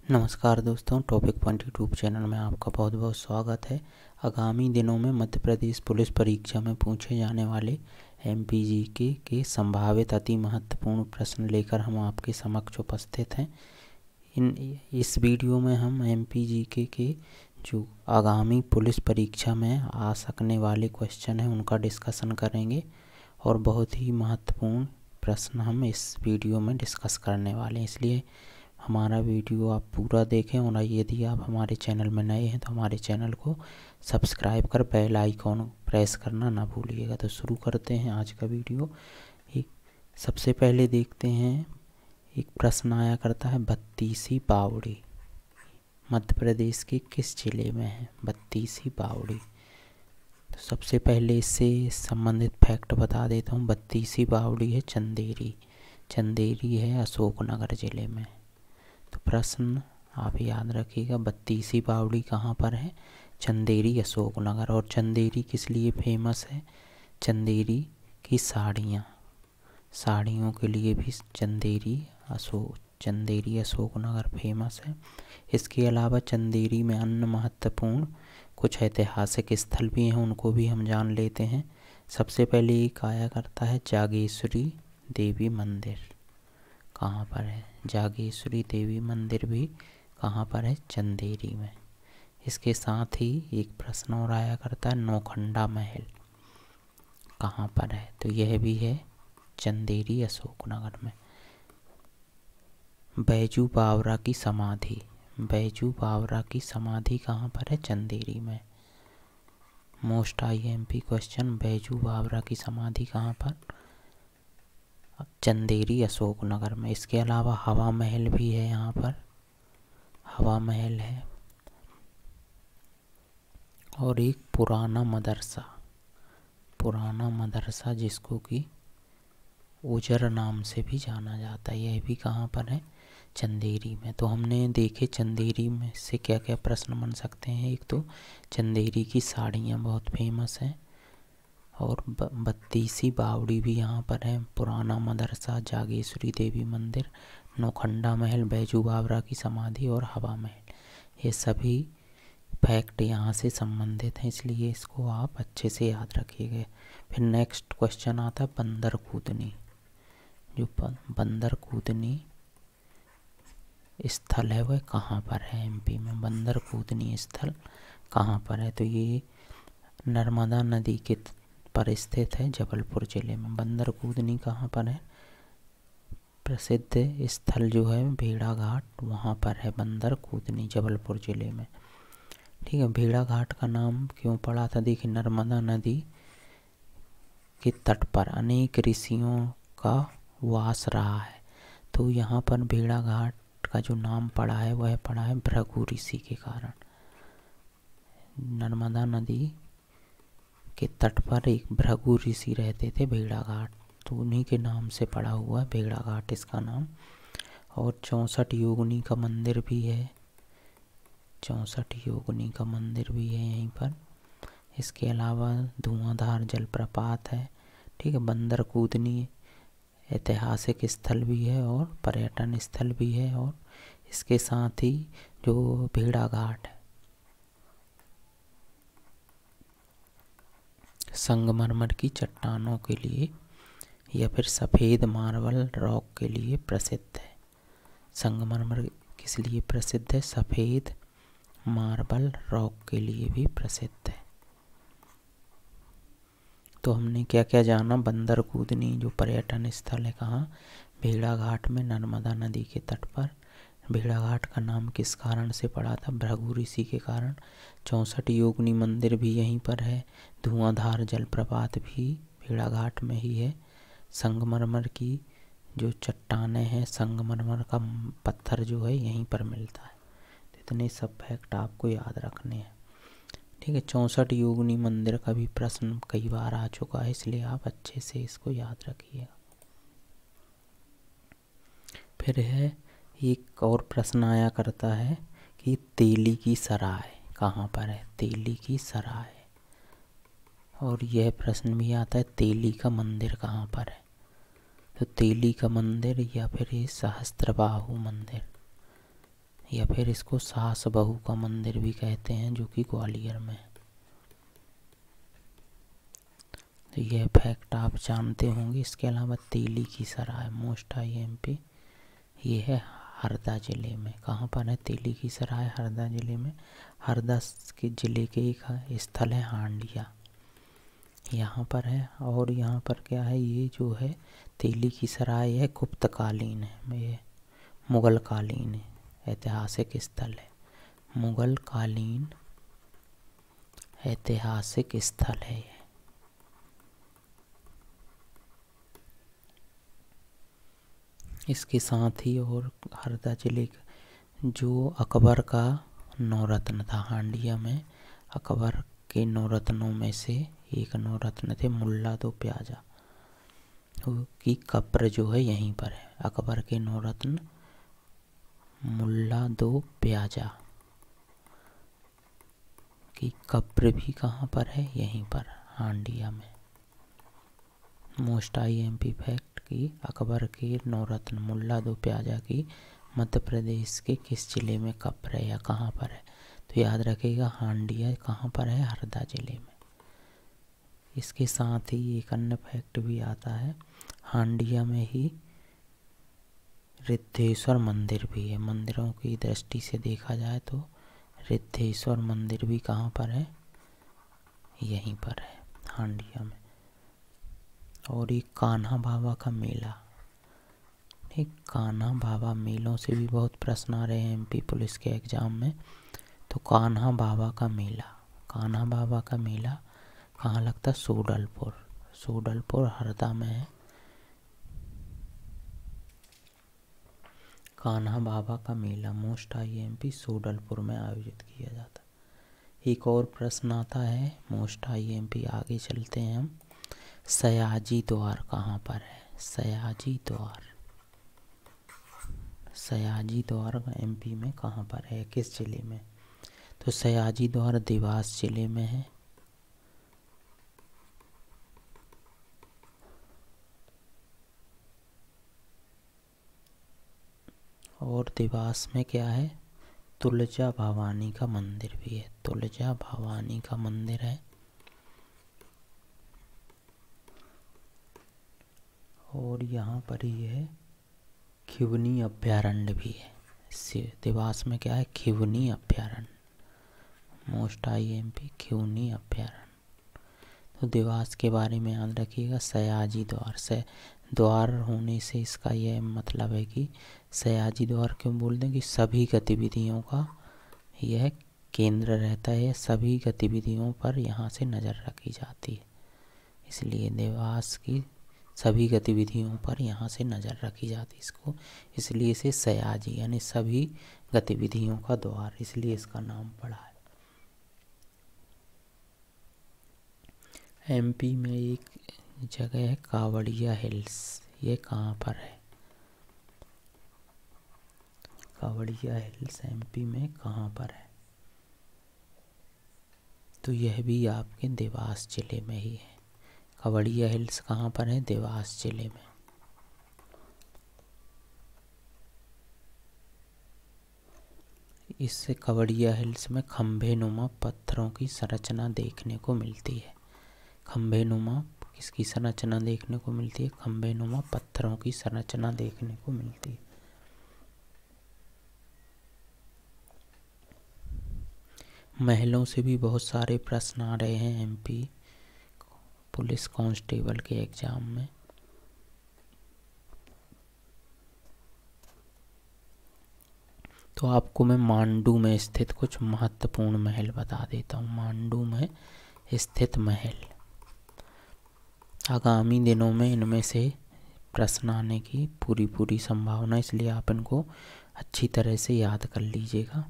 नमस्कार दोस्तों, topic point YouTube channel में आपका बहुत बहुत स्वागत है। आगामी दिनों में मध्य प्रदेश पुलिस परीक्षा में पूछे जाने वाले एमपीजीके के संभावित अति महत्वपूर्ण प्रश्न लेकर हम आपके समक्ष उपस्थित हैं। इस वीडियो में हम एमपीजीके के जो आगामी पुलिस परीक्षा में आ सकने वाले क्वेश्चन हैं उनका डिस्कशन करेंगे और बहुत ही महत्वपूर्ण प्रश्न हम इस वीडियो में डिस्कस करने वाले हैं, इसलिए हमारा वीडियो आप पूरा देखें। और यदि आप हमारे चैनल में नए हैं तो हमारे चैनल को सब्सक्राइब कर बेल आइकॉन प्रेस करना ना भूलिएगा। तो शुरू करते हैं आज का वीडियो। सबसे पहले देखते हैं, एक प्रश्न आया करता है, बत्तीसी बावड़ी मध्य प्रदेश के किस जिले में है? बत्तीसी बावड़ी। तो सबसे पहले इससे संबंधित फैक्ट बता देता हूँ। बत्तीसी बावड़ी है चंदेरी है अशोकनगर जिले में। तो प्रश्न आप याद रखिएगा, बत्तीसी बावड़ी कहाँ पर है? चंदेरी अशोकनगर। और चंदेरी किस लिए फेमस है? चंदेरी की साड़ियों के लिए भी चंदेरी अशोकनगर फेमस है। इसके अलावा चंदेरी में अन्य महत्वपूर्ण कुछ ऐतिहासिक स्थल भी हैं, उनको भी हम जान लेते हैं। सबसे पहले एक आया करता है जागेश्वरी देवी मंदिर। कहाँ पर है? जागेश्वरी देवी मंदिर भी कहाँ पर है? चंदेरी में। इसके साथ ही एक प्रश्न और आया करता है, नौखंडा महल कहाँ पर है? तो यह भी है चंदेरी अशोकनगर में। बैजू बावरा की समाधि कहाँ पर है? चंदेरी में। मोस्ट आईएमपी क्वेश्चन, बैजू बावरा की समाधि कहाँ पर? चंदेरी अशोकनगर में। इसके अलावा हवा महल भी है, यहाँ पर हवा महल है। और एक पुराना मदरसा जिसको कि ओजर नाम से भी जाना जाता है, यह भी कहाँ पर है? चंदेरी में। तो हमने देखे चंदेरी में से क्या क्या प्रश्न बन सकते हैं। एक तो चंदेरी की साड़ियाँ बहुत फेमस हैं, और बत्तीसी बावड़ी भी यहाँ पर है, पुराना मदरसा, जागेश्वरी देवी मंदिर, नौखंडा महल, बैजू बावरा की समाधि और हवा महल, ये सभी फैक्ट यहाँ से संबंधित हैं, इसलिए इसको आप अच्छे से याद रखिएगा। फिर नेक्स्ट क्वेश्चन आता है बंदर कूदनी। जो बंदर कूदनी स्थल है वह कहाँ पर है? एमपी में बंदर कूदनी स्थल कहाँ पर है? तो ये नर्मदा नदी के पर स्थित है, जबलपुर जिले में। बंदर कूदनी कहाँ पर है? प्रसिद्ध स्थल जो है भेड़ाघाट, वहाँ पर है बंदर कूदनी, जबलपुर जिले में। ठीक है, भेड़ाघाट का नाम क्यों पड़ा था? देखिए, नर्मदा नदी के तट पर अनेक ऋषियों का वास रहा है, तो यहाँ पर भेड़ाघाट का जो नाम पड़ा है वह पड़ा है भृगु ऋषि के कारण। नर्मदा नदी के तट पर एक भृगु ऋषि रहते थे, भेड़ाघाट, तो उन्हीं के नाम से पड़ा हुआ है भेड़ाघाट इसका नाम। और 64 योगिनी का मंदिर भी है, 64 योगिनी का मंदिर भी है यहीं पर। इसके अलावा धुआंधार जलप्रपात है। ठीक है, बंदर कूदनी ऐतिहासिक स्थल भी है और पर्यटन स्थल भी है। और इसके साथ ही जो भेड़ाघाट है, संगमरमर की चट्टानों के लिए या फिर सफ़ेद मार्बल रॉक के लिए प्रसिद्ध है। संगमरमर किस लिए प्रसिद्ध है? सफ़ेद मार्बल रॉक के लिए भी प्रसिद्ध है। तो हमने क्या क्या जाना? बंदर कूदनी जो पर्यटन स्थल है, कहाँ? भेड़ाघाट में, नर्मदा नदी के तट पर। भेड़ाघाट का नाम किस कारण से पड़ा था? भृगु ऋषि के कारण। 64 योगिनी मंदिर भी यहीं पर है। धुआंधार जलप्रपात भी भेड़ाघाट में ही है। संगमरमर की जो चट्टानें हैं, संगमरमर का पत्थर जो है यहीं पर मिलता है। तो इतने सब फैक्ट आपको याद रखने हैं। ठीक है, 64 योगिनी मंदिर का भी प्रश्न कई बार आ चुका है, इसलिए आप अच्छे से इसको याद रखिएगा। फिर है एक और प्रश्न आया करता है कि तेली की सराय कहाँ पर है? तेली की सराय। और यह प्रश्न भी आता है, तेली का मंदिर कहाँ पर है? तो तेली का मंदिर या फिर ये सहस्त्रबाहु मंदिर, या फिर इसको सास बहू का मंदिर भी कहते हैं, जो कि ग्वालियर में है। तो यह फैक्ट आप जानते होंगे। इसके अलावा तेली की सराय मोस्ट IMP, ये है हरदा ज़िले में। कहाँ पर है तेली की सराय? हरदा ज़िले में। हरदा के ज़िले के एक स्थल है हांडिया, यहाँ पर है। और यहाँ पर क्या है, ये जो है तेली की सराय है गुप्तकालीन है, ये मुग़ल कालीन है, ऐतिहासिक स्थल है, मुग़ल कालीन ऐतिहासिक स्थल है ये। इसके साथ ही और हरदा जिले जो अकबर का नौरत्न था, हांडिया में अकबर के नौरत्नों में से एक नौरत्न थे मुल्ला दो प्याजा की कब्र जो है यहीं पर है। अकबर के नौरत्न मुल्ला दो प्याजा की कब्र भी कहाँ पर है? यहीं पर हांडिया में। मोस्ट IMP फैक्ट कि अकबर के नौरत्न मुल्ला दो प्याजा की मध्य प्रदेश के किस जिले में कब्र है या कहाँ पर है? तो याद रखिएगा हांडिया कहाँ पर है? हरदा जिले में। इसके साथ ही एक अन्य फैक्ट भी आता है, हांडिया में ही रिद्धेश्वर मंदिर भी है। मंदिरों की दृष्टि से देखा जाए तो रिद्धेश्वर मंदिर भी कहाँ पर है? यहीं पर है हांडिया में। और एक कान्हा बाबा का मेला, ठीक, कान्हा बाबा मेलों से भी बहुत प्रश्न आ रहे हैं MP पुलिस के एग्ज़ाम में। तो कान्हा बाबा का मेला, कान्हा बाबा का मेला कहाँ लगता है? सोडलपुर, सोडलपुर हरदा में है। कान्हा बाबा का मेला मोस्ट IMP सोडलपुर में आयोजित किया जाता है। एक और प्रश्न आता है मोस्ट IMP, आगे चलते हैं हम। सयाजी द्वार कहाँ पर है? सयाजी द्वार, सयाजी द्वार MP में कहाँ पर है, किस जिले में? तो सयाजी द्वार देवास जिले में है। और देवास में क्या है? तुलजा भवानी का मंदिर भी है, तुलजा भवानी का मंदिर है। और यहाँ पर ही है खिवनी अभयारण्य भी है। देवास में क्या है? खिवनी अभयारण्य, मोस्ट IMP खिवनी अभयारण्य। तो देवास के बारे में याद रखिएगा। सयाजी द्वार से द्वार होने से इसका यह मतलब है कि सयाजी द्वार क्यों बोलते हैं कि सभी गतिविधियों का यह केंद्र रहता है, सभी गतिविधियों पर यहाँ से नज़र रखी जाती है, इसलिए देवास की सभी गतिविधियों पर यहाँ से नज़र रखी जाती है इसको, इसलिए इसे सयाजी यानी सभी गतिविधियों का द्वार, इसलिए इसका नाम पड़ा है। MP में एक जगह है कावड़िया हिल्स, ये कहाँ पर है? कावड़िया हिल्स MP में कहाँ पर है? तो यह भी आपके देवास जिले में ही है। कावड़िया हिल्स कहाँ पर है? देवास जिले में। इससे कावड़िया हिल्स में खंभे नुमा पत्थरों की संरचना देखने को मिलती है। खंभे नुमा किसकी संरचना देखने को मिलती है? खंभे नुमा पत्थरों की संरचना देखने को मिलती है। महलों से भी बहुत सारे प्रश्न आ रहे हैं MP पुलिस कांस्टेबल के एग्ज़ाम में। तो आपको मैं मांडू में स्थित कुछ महत्वपूर्ण महल बता देता हूँ। मांडू में स्थित महल, आगामी दिनों में इनमें से प्रश्न आने की पूरी संभावना, इसलिए आप इनको अच्छी तरह से याद कर लीजिएगा।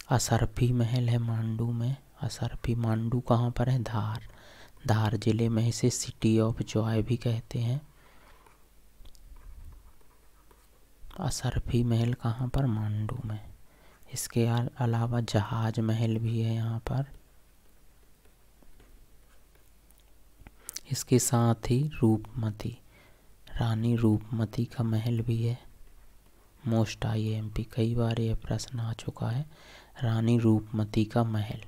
असरफी महल है मांडू में। असरफी मांडू कहाँ पर है? धार, धार जिले में। इसे सिटी ऑफ जॉय भी कहते हैं। असरफी महल कहाँ पर? मांडू में। इसके अलावा जहाज महल भी है यहाँ पर। इसके साथ ही रूपमती, रानी रूपमती का महल भी है मोस्ट IMP, कई बार ये प्रश्न आ चुका है। रानी रूपमती का महल,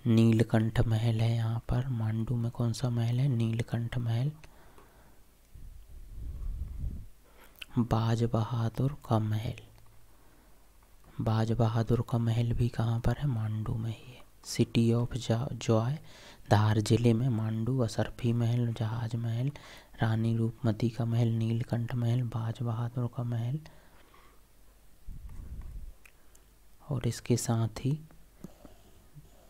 नीलकंठ महल है यहाँ पर। मांडू में कौन सा महल है? नीलकंठ महल। बाज बहादुर का महल, बाज बहादुर का महल भी कहाँ पर है? मांडू में ही है। सिटी ऑफ जॉय, धार जिले में मांडू। अशरफी महल, जहाज महल, रानी रूपमती का महल, नीलकंठ महल, बाज बहादुर का महल। और इसके साथ ही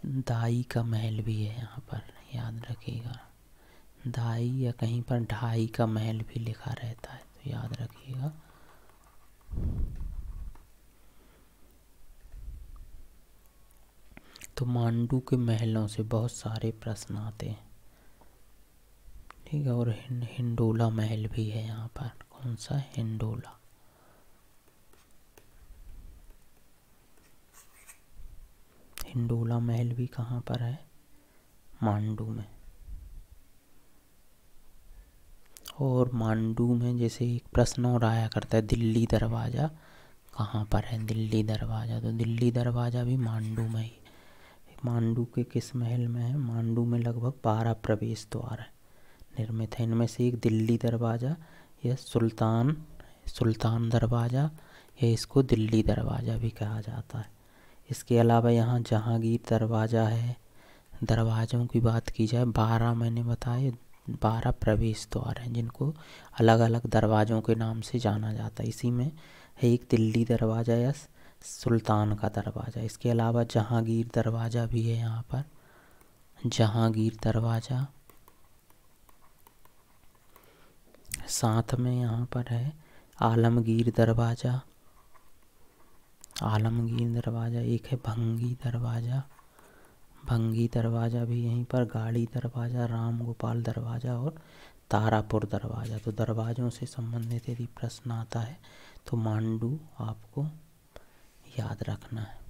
दाई का महल भी है यहाँ पर, याद रखिएगा। दाई या कहीं पर ढाई का महल भी लिखा रहता है, तो याद रखिएगा। तो मांडू के महलों से बहुत सारे प्रश्न आते हैं, ठीक है। और हिंडोला महल भी है यहाँ पर। कौन सा? हिंडोला। हिंडोला महल भी कहाँ पर है? मांडू में। और मांडू में जैसे एक प्रश्न और आया करता है, दिल्ली दरवाज़ा कहाँ पर है? दिल्ली दरवाज़ा, तो दिल्ली दरवाज़ा भी मांडू में ही। मांडू के किस महल में है? मांडू में लगभग 12 प्रवेश द्वार है निर्मित है। इनमें से एक दिल्ली दरवाज़ा या सुल्तान दरवाज़ा, या इसको दिल्ली दरवाज़ा भी कहा जाता है। इसके अलावा यहाँ जहांगीर दरवाज़ा है। दरवाज़ों की बात की जाए, 12 मैंने बताए, 12 प्रवेश द्वार हैं जिनको अलग अलग दरवाज़ों के नाम से जाना जाता है। इसी में है एक दिल्ली दरवाज़ा या सुल्तान का दरवाज़ा। इसके अलावा जहांगीर दरवाज़ा भी है यहाँ पर, जहांगीर दरवाज़ा। साथ में यहाँ पर है आलमगीर दरवाज़ा, आलमगीर दरवाज़ा। एक है भंगी दरवाज़ा, भंगी दरवाज़ा भी यहीं पर। गाड़ी दरवाज़ा, राम गोपाल दरवाज़ा और तारापुर दरवाज़ा। तो दरवाज़ों से संबंधित यदि प्रश्न आता है तो मांडू आपको याद रखना है।